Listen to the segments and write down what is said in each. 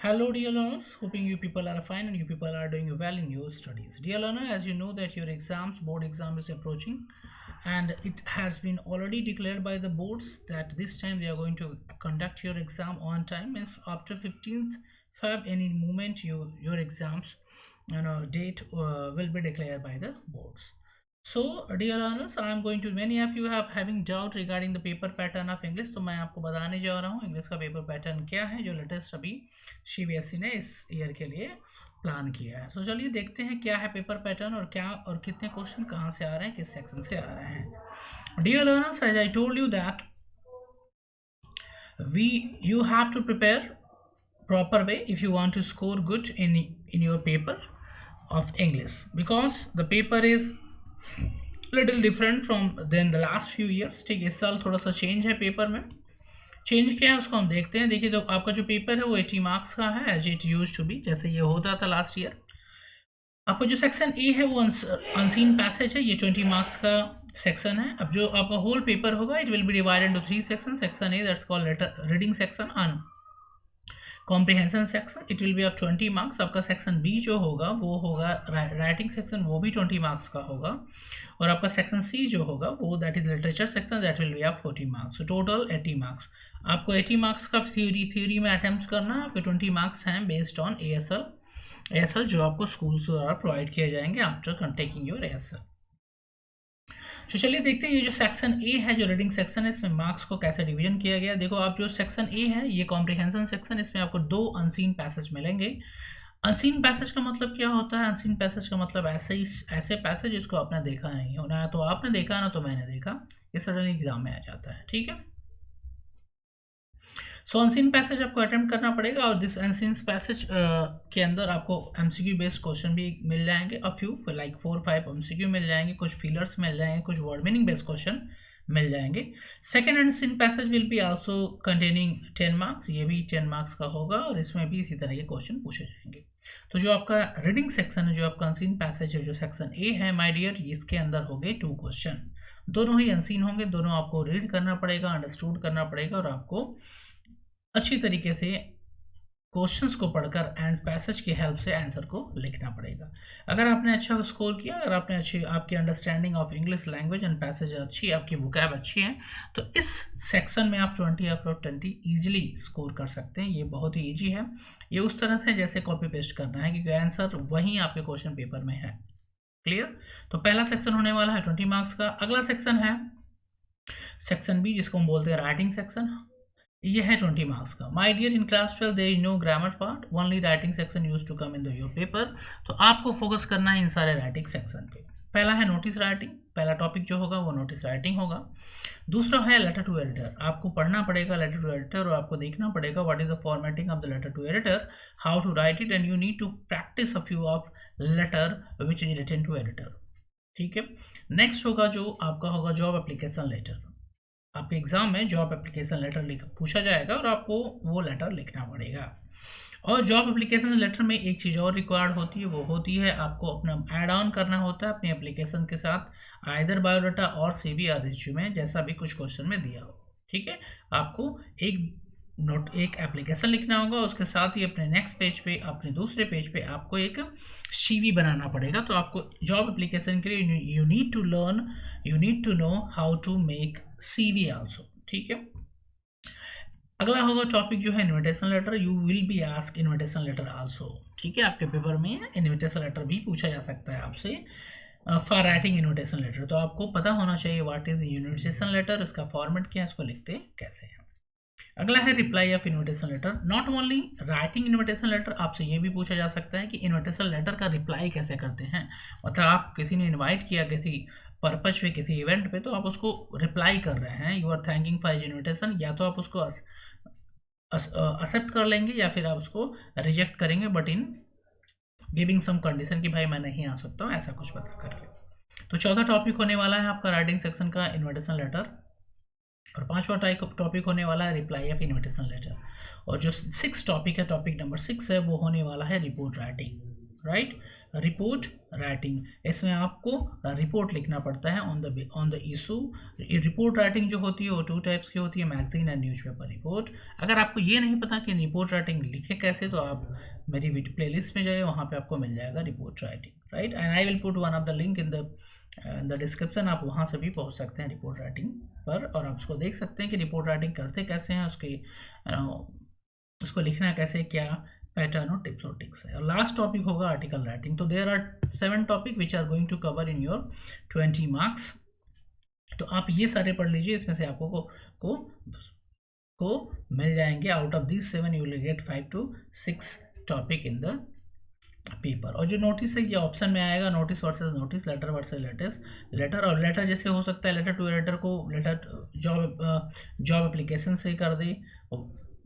Hello dear learners, hoping you people are fine and you people are doing well in your studies. Dear learner, as you know that your board exam is approaching and it has been already declared by the boards that this time they are going to conduct your exam on time. Means after 15th Feb, any moment your exams date will be declared by the boards. So dear learners, I am going to many of you have having doubt regarding the paper pattern of English, तो मैं आपको बताने जा रहा हूँ English का paper pattern क्या है जो लेटेस्ट अभी सीबीएसई ने इस ईयर के लिए प्लान किया है। तो चलिए देखते हैं क्या है पेपर पैटर्न और क्या और कितने क्वेश्चन कहाँ से आ रहे हैं, किस सेक्शन से आ रहे हैं। Dear learners, as I told you that you have to prepare proper way if you want to score good in your paper of English, because the paper is little different from than the last few years। ठीक है, इस साल थोड़ा सा change है paper में। Change क्या है उसको हम देखते हैं। देखिए, तो आपका जो पेपर है वो 80 मार्क्स का है as it use to be, जैसे ये होता था लास्ट ईयर। आपका जो सेक्शन ए है वो अनसीन पैसेज है, ये 20 मार्क्स का सेक्शन है। अब जो आपका होल पेपर होगा it will be divided into 3 section. Section A that's called letter reading section on comprehension section, it will be of 20 marks. आपका सेक्शन बी जो होगा वो होगा राइटिंग सेक्शन, वो भी 20 मार्क्स का होगा। और आपका सेक्शन सी जो होगा वो that is literature section, that will be of 40 marks. तो टोटल 80 मार्क्स। आपको 80 मार्क्स का थ्योरी में अटेम्प्ट करना है। आपके 20 मार्क्स हैं बेस्ड ऑन एएसएल जो आपको स्कूल द्वारा प्रोवाइड किए जाएंगे आफ्टर टेकिंग योर एएसएल। तो चलिए देखते हैं ये जो सेक्शन ए है जो रीडिंग सेक्शन है इसमें मार्क्स को कैसे डिवीजन किया गया। देखो, आप जो सेक्शन ए है ये कॉम्प्रिहेंशन सेक्शन, इसमें आपको 2 अनसीन पैसेज मिलेंगे। अनसीन पैसेज का मतलब क्या होता है? अनसीन पैसेज का मतलब ऐसे पैसेज जिसको आपने देखा नहीं हो, ना तो आपने देखा ना तो मैंने देखा, ये सडनली एग्जाम में आ जाता है। ठीक है, सो अनसीन पैसेज आपको अटेम्प्ट करना पड़ेगा और दिस अनसीन पैसेज के अंदर आपको एमसीक्यू बेस्ड क्वेश्चन भी मिल जाएंगे। अ फ्यू लाइक 4-5 एमसीक्यू मिल जाएंगे, कुछ फिलर्स मिल जाएंगे, कुछ वर्ड मीनिंग बेस्ड क्वेश्चन मिल जाएंगे। Second unseen passage will be also containing 10 marks, ये भी 10 मार्क्स का होगा और इसमें भी इसी तरह के क्वेश्चन पूछे जाएंगे। तो जो आपका रीडिंग सेक्शन है, जो आपका अनसीन पैसेज है, जो सेक्शन ए है माय डियर, इसके अंदर होंगे 2 क्वेश्चन। दोनों ही अनसीन होंगे, दोनों आपको रीड करना पड़ेगा, अंडरस्टूड करना पड़ेगा और आपको अच्छी तरीके से क्वेश्चंस को पढ़कर पैसेज की हेल्प से आंसर को लिखना पड़ेगा। अगर आपने अच्छा स्कोर किया, अगर आपने अच्छी आपकी understanding of English language and passage अच्छी, आपकी वोकैब अच्छी है, तो इस सेक्शन में आप 20/20 इजीली स्कोर कर सकते हैं। ये बहुत ही ईजी है, ये उस तरह से जैसे कॉपी पेस्ट करना है क्योंकि आंसर वहीं आपके क्वेश्चन पेपर में है। क्लियर? तो पहला सेक्शन होने वाला है 20 मार्क्स का। अगला सेक्शन है सेक्शन बी, जिसको हम बोलते हैं राइटिंग सेक्शन। ये है 20 मार्क्स का। My dear, in class 12 there is no grammar part, only writing section used to come in the your paper. तो आपको फोकस करना है इन सारे राइटिंग सेक्शन पे। पहला है नोटिस राइटिंग, पहला टॉपिक जो होगा वो नोटिस राइटिंग होगा। दूसरा है लेटर टू एडिटर, आपको पढ़ना पड़ेगा लेटर टू एडिटर और आपको देखना पड़ेगा what is the formatting of the letter to editor, how to write it, and you need to practice a few of letter which is written to editor. ठीक है, next होगा जो आपका होगा जॉब एप्लीकेशन लेटर। आपके exam में job application letter पूछा जाएगा और आपको वो लेटर लिखना पड़ेगा। और जॉब एप्लीकेशन लेटर में एक चीज़ और रिक्वायर्ड होती है, वो होती है आपको अपना ऐड ऑन करना होता है अपनी एप्लीकेशन के साथ आइदर बायोडाटा और सीवी या रिज्यूमे, जैसा भी कुछ क्वेश्चन में दिया हो। ठीक है, आपको एक एप्लीकेशन लिखना होगा, उसके साथ ही अपने नेक्स्ट पेज पे, अपने दूसरे पेज पे आपको एक सीवी बनाना पड़ेगा। तो आपको जॉब एप्लीकेशन के लिए you need to know how to make CV also. ठीक है, अगला होगा टॉपिक जो है invitation letter. You will be ask invitation letter also. ठीक है, आपके पेपर में इनविटेशन लेटर भी पूछा जा सकता है आपसे फॉर राइटिंग इनविटेशन लेटर। तो आपको पता होना चाहिए व्हाट इज इनविटेशन लेटर, इसका फॉर्मेट क्या है, इसको लिखते कैसे हैं। अगला है reply of invitation letter. Not only writing invitation letter, आपसे ये भी पूछा जा सकता है कि इनविटेशन लेटर का रिप्लाई कैसे करते हैं। मतलब आप किसी ने इनवाइट किया किसी पर्पज पे, किसी इवेंट पे, तो आप उसको रिप्लाई कर रहे हैं, you are thanking for his invitation, या तो आप उसको एक्सेप्ट कर लेंगे या फिर आप उसको रिजेक्ट करेंगे, but in giving some condition कि भाई मैं नहीं आ सकता हूँ, ऐसा कुछ बता कर। तो चौथा टॉपिक होने वाला है आपका राइटिंग सेक्शन का इनविटेशन लेटर और पांचवा टॉपिक होने वाला है रिप्लाई ऑफ इनविटेशन लेटर। और जो 6 टॉपिक है, टॉपिक नंबर 6 है, वो होने वाला है report writing. Right. Report writing, इसमें आपको रिपोर्ट लिखना पड़ता है on the issue. Report writing जो होती है वो 2 टाइप्स की होती है, मैगजीन एंड न्यूज़पेपर रिपोर्ट। अगर आपको ये नहीं पता कि रिपोर्ट राइटिंग लिखे कैसे, तो आप मेरी प्लेलिस्ट में जाइए, वहाँ पे आपको मिल जाएगा report writing, right. And I will put one of the link in the description, आप वहाँ से भी पहुँच सकते हैं रिपोर्ट राइटिंग पर, और आप उसको देख सकते हैं कि रिपोर्ट राइटिंग करते कैसे हैं, उसको लिखना कैसे, क्या पैटर्न और टिप्स और ट्रिक्स है। और लास्ट टॉपिक होगा आर्टिकल राइटिंग। तो there are 7 topic which are going to cover in your 20 marks. तो आप ये सारे पढ़ लीजिए, इसमें से आपको को मिल जाएंगे। Out of this 7 you will get 5 to 6 topic in the paper. और जो नोटिस है ये ऑप्शन में आएगा, notice versus notice, letter versus letter. और लेटर जैसे हो सकता है लेटर टू लेटर को लेटर जॉब एप्लीकेशन से कर दे,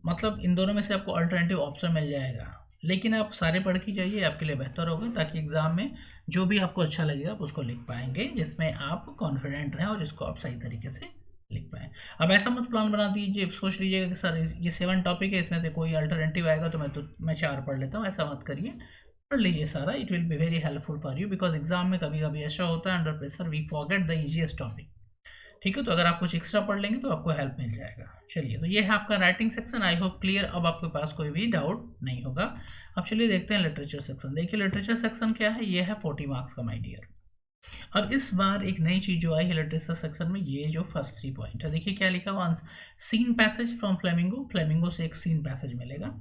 मतलब इन दोनों में से आपको अल्टरनेटिव ऑप्शन मिल जाएगा। लेकिन आप सारे पढ़ के जाइए, आपके लिए बेहतर होगा, ताकि एग्जाम में जो भी आपको अच्छा लगेगा आप उसको लिख पाएंगे, जिसमें आप कॉन्फिडेंट रहें और जिसको आप सही तरीके से लिख पाएँ। अब ऐसा मत प्लान बना दीजिए, सोच लीजिएगा कि सर ये 7 टॉपिक है, इसमें से कोई अल्टरनेटिव आएगा तो मैं 4 पढ़ लेता हूँ, ऐसा मत करिए, पढ़ लीजिए सारा। It will be very helpful for you, because exam में कभी कभी ऐसा होता है under pressure we forget the easiest topic, ठीक है। तो अगर आप कुछ एक्स्ट्रा पढ़ लेंगे तो आपको हेल्प मिल जाएगा। चलिए, तो ये है आपका writing section, I hope clear. अब आपके पास कोई भी डाउट नहीं होगा। अब चलिए देखते हैं लिटरेचर सेक्शन। देखिए लिटरेचर सेक्शन क्या है, ये है 40 मार्क्स का माय डियर। अब इस बार एक नई चीज जो आई है लिटरेचर सेक्शन में, ये जो फर्स्ट 3 पॉइंट है, देखिए क्या लिखा हुआ, scene passage from Flamingo, Flamingo से एक सीन पैसेज मिलेगा।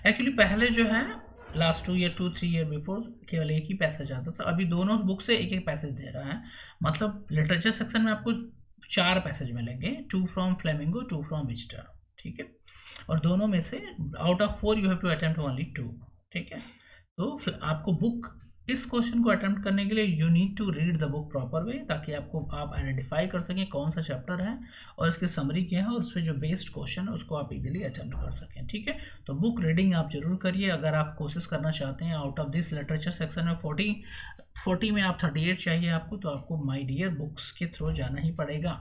एक्चुअली पहले जो है लास्ट 2-3 ईयर बिफोर केवल एक ही पैसेज आता था, अभी दोनों बुक से एक एक पैसेज दे रहा है। मतलब लिटरेचर सेक्शन में आपको 4 पैसेज मिलेंगे, 2 फ्रॉम फ्लेमिंगो, 2 फ्रॉम विजिटर, ठीक है। और दोनों में से out of 4 you have to attempt only 2, ठीक है। तो आपको बुक, इस क्वेश्चन को अटेम्प्ट करने के लिए you need to read the book proper way, ताकि आप आइडेंटिफाई कर सकें कौन सा चैप्टर है और इसकी समरी क्या है, और उस पर जो बेस्ड क्वेश्चन है उसको आप इजीली अटेम्प्ट कर सकें, ठीक है। तो बुक रीडिंग आप जरूर करिए। अगर आप कोशिश करना चाहते हैं out of this literature section में 40 में आप 38 चाहिए आपको, तो आपको माय डियर बुक्स के थ्रू जाना ही पड़ेगा,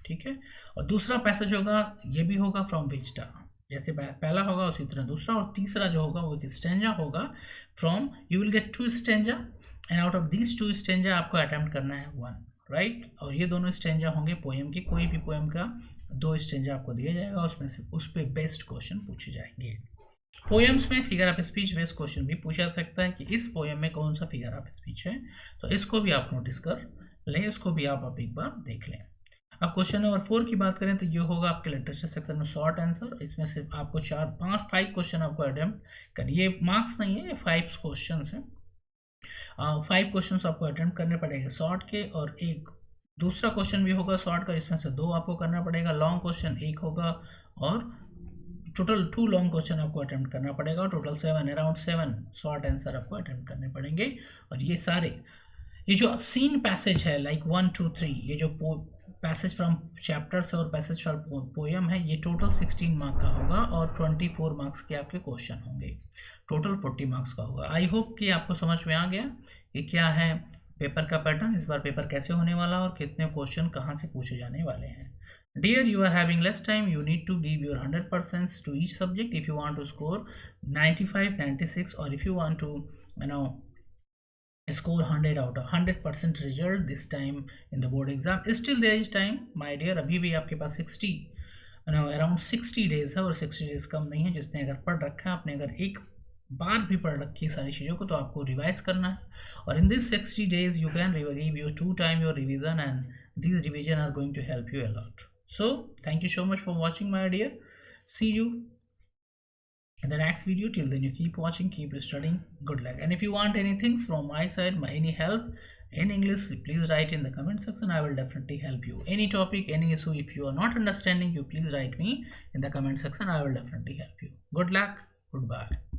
ठीक है। और दूसरा पैसेज होगा, ये भी होगा फ्रॉम विजिटर, जैसे पहला होगा उसी तरह दूसरा, और तीसरा जो होगा वो एक स्टेंजा होगा from, you will gate 2 stanza, and out of these 2 stanza आपको अटेम्प्ट करना है 1, राइट। और ये दोनों स्टेंजा होंगे पोएम के, कोई भी पोएम का 2 स्टेंजा आपको दिया जाएगा, उसमें से उस पर बेस्ड क्वेश्चन पूछे जाएंगे। पोएम्स में figure of speech based question भी पूछा जा सकता है कि इस पोएम में कौन सा फिगर ऑफ स्पीच है, तो इसको भी आप नोटिस कर लें, इसको भी आप एक बार देख लें। अब क्वेश्चन नंबर 4 की बात करें तो ये होगा आपके लिटरेचर सेक्शन में शॉर्ट आंसर। इसमें से आपको 5 क्वेश्चन आपको अटेम्प्ट करिए, मार्क्स नहीं है, ये 5 क्वेश्चन है। 5 क्वेश्चन आपको अटेम्प्ट करने पड़ेंगे शॉर्ट के, और एक दूसरा क्वेश्चन भी होगा शॉर्ट का, इसमें से 2 आपको करना पड़ेगा। लॉन्ग क्वेश्चन 1 होगा, और टोटल 2 लॉन्ग क्वेश्चन आपको अटेम्प्ट करना पड़ेगा। टोटल 7, अराउंड 7 शॉर्ट आंसर आपको अटेम्प्ट करने पड़ेंगे। और ये सारे, ये जो सीन पैसेज है लाइक 1, 2, 3, ये जो पैसेज फ्रॉम चैप्टर्स और पैसेज फ्रॉम पोएम है, ये टोटल 16 मार्क का होगा, और 24 मार्क्स के आपके क्वेश्चन होंगे, टोटल 40 मार्क्स का होगा। आई होप कि आपको समझ में आ गया कि क्या है पेपर का पैटर्न, इस बार पेपर कैसे होने वाला और कितने क्वेश्चन कहाँ से पूछे जाने वाले हैं। Dear, you are having less time. You need to give your 100% to each subject if you want to score 95, 96, or if you want to, score 100 out of 100% result this time in the board exam. Still there is time, my dear. अभी भी आपके पास 60, around 60 days है, और 60 days कम नहीं है। जिसने अगर पढ़ रखा है, आपने अगर एक बार भी पढ़ रखी है सारी चीज़ों को, तो आपको रिवाइज करना है। और in this 60 days you can give your 2 time your revision, and these revision are going to help you a lot. So thank you so much for watching, my dear. See you in the next video. Till then, you keep watching, keep studying. Good luck. And if you want anything from my side, any help in English, please write in the comment section. I will definitely help you. Any topic, any issue, if you are not understanding, you please write me in the comment section. I will definitely help you. Good luck. Goodbye.